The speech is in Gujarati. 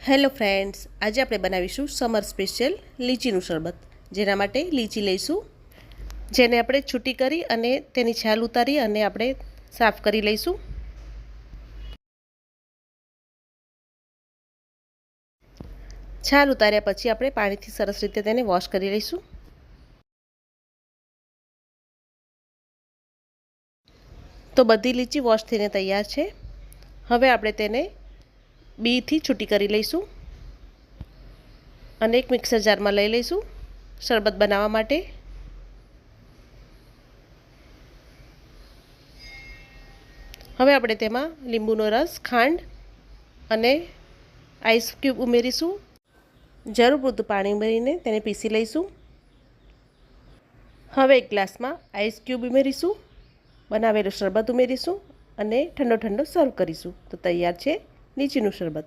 હેલો ફ્રેન્ડ્સ, આજે આપણે બનાવીશું સમર સ્પેશિયલ લીચીનું શરબત। જેના માટે લીચી લઈશું, જેને આપણે છૂટી કરી અને તેની છાલ ઉતારી અને આપણે સાફ કરી લઈશું। છાલ ઉતાર્યા પછી આપણે પાણીથી સરસ રીતે તેને વોશ કરી લઈશું। તો બધી લીચી વોશ થઈને તૈયાર છે। હવે આપણે તેને બીથી છૂટી કરી લઈશું અને એક મિક્સર જારમાં લઈ લઈશું શરબત બનાવવા માટે। હવે આપણે તેમાં લીંબુનો રસ, ખાંડ અને આઈસ ક્યુબ ઉમેરીશું। જરૂર પૂરતું પાણી ઉમેરીને તેને પીસી લઈશું। હવે એક ગ્લાસમાં આઈસ ક્યુબ ઉમેરીશું, બનાવેલું શરબત ઉમેરીશું અને ઠંડો સર્વ કરીશું। તો તૈયાર છે લીચીનું શરબત।